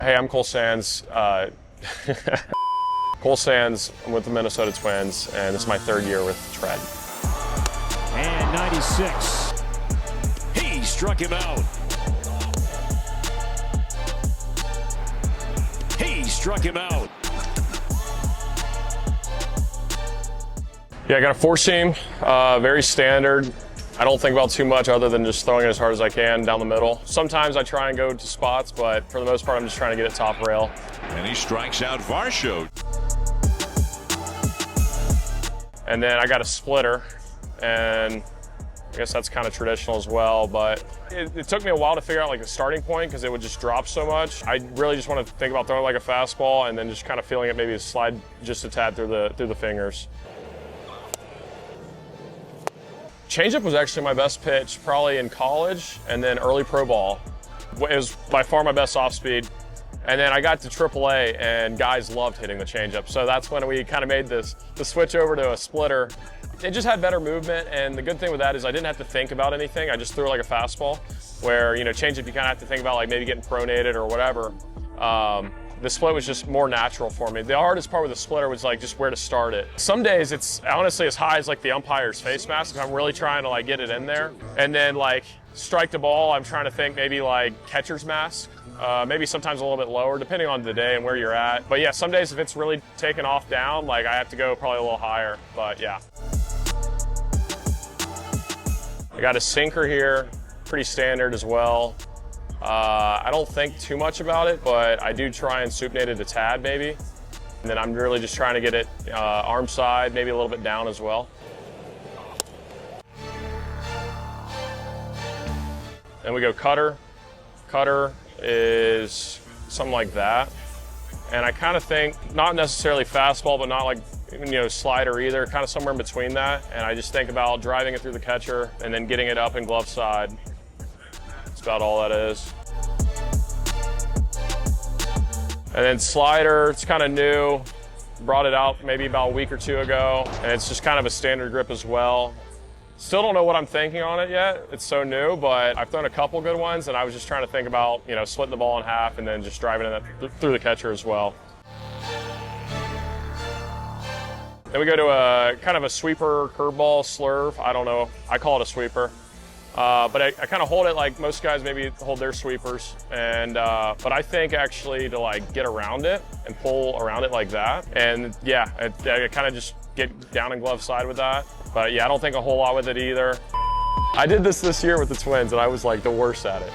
Hey, I'm Cole Sands. Cole Sands, I'm with the Minnesota Twins, and this is my third year with Tread. And 96. He struck him out. He struck him out. Yeah, I got a four-seam, very standard. I don't think about too much other than just throwing it as hard as I can down the middle. Sometimes I try and go to spots, but for the most part, I'm just trying to get it top rail. And he strikes out Varsho. And then I got a splitter, and I guess that's kind of traditional as well, but it took me a while to figure out like the starting point because it would just drop so much. I really just want to think about throwing like a fastball and then just kind of feeling it maybe slide just a tad through the fingers. Changeup was actually my best pitch probably in college and then early pro ball. It was by far my best off speed. And then I got to AAA and guys loved hitting the changeup. So that's when we kind of made the switch over to a splitter. It just had better movement, and the good thing with that is I didn't have to think about anything. I just threw it like a fastball, where, you know, changeup you kind of have to think about like maybe getting pronated or whatever. The split was just more natural for me. The hardest part with the splitter was like just where to start it. Some days it's honestly as high as like the umpire's face mask. I'm really trying to like get it in there. And then like strike the ball, I'm trying to think maybe like catcher's mask. Maybe sometimes a little bit lower depending on the day and where you're at. But yeah, some days if it's really taken off down, like I have to go probably a little higher, but yeah. I got a sinker here, pretty standard as well. I don't think too much about it, but I do try and supinate it a tad maybe. And then I'm really just trying to get it arm side, maybe a little bit down as well. Then we go cutter. Cutter is something like that. And I kind of think, not necessarily fastball, but not like, you know, slider either, kind of somewhere in between that. And I just think about driving it through the catcher and then getting it up in glove side. That's about all that is. And then slider, it's kind of new. Brought it out maybe about a week or two ago, and it's just kind of a standard grip as well. Still don't know what I'm thinking on it yet. It's so new, but I've thrown a couple good ones, and I was just trying to think about, you know, splitting the ball in half and then just driving it through the catcher as well. Then we go to a kind of a sweeper curveball slurve. I don't know, I call it a sweeper. But I kind of hold it like most guys maybe hold their sweepers. And, but I think actually to like get around it and pull around it like that. And yeah, I kind of just get down in glove side with that. But yeah, I don't think a whole lot with it either. I did this year with the Twins and I was like the worst at it.